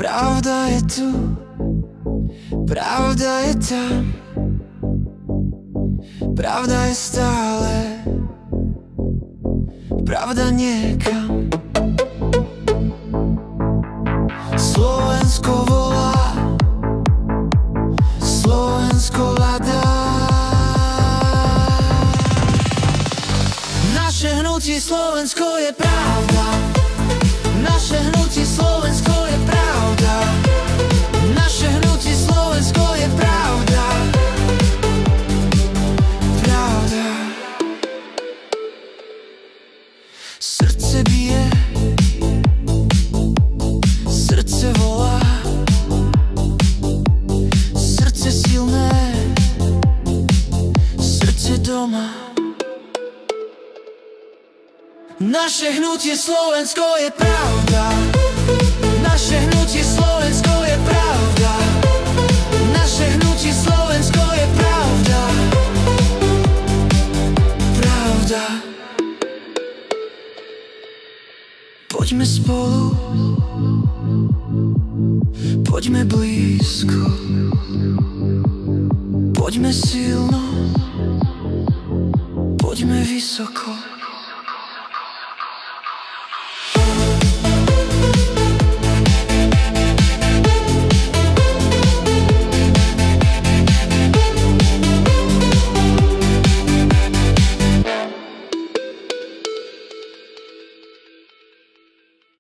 Pravda je tu, pravda je tam, pravda je stále, pravda niekam. Slovensko volá, Slovensko hľadá. Naše hnutie Slovensko je pravda. Naše hnutie Slovensko je pravda. Naše hnutie Slovensko je pravda. Pravda. Srdce bije, srdce volá, srdce silné, srdce doma. Naše hnutie Slovensko je pravda. Naše hnutie Slovensko je pravda. Naše hnutie Slovensko je pravda. Pravda. Poďme spolu, poďme blízko, poďme silno, poďme vysoko.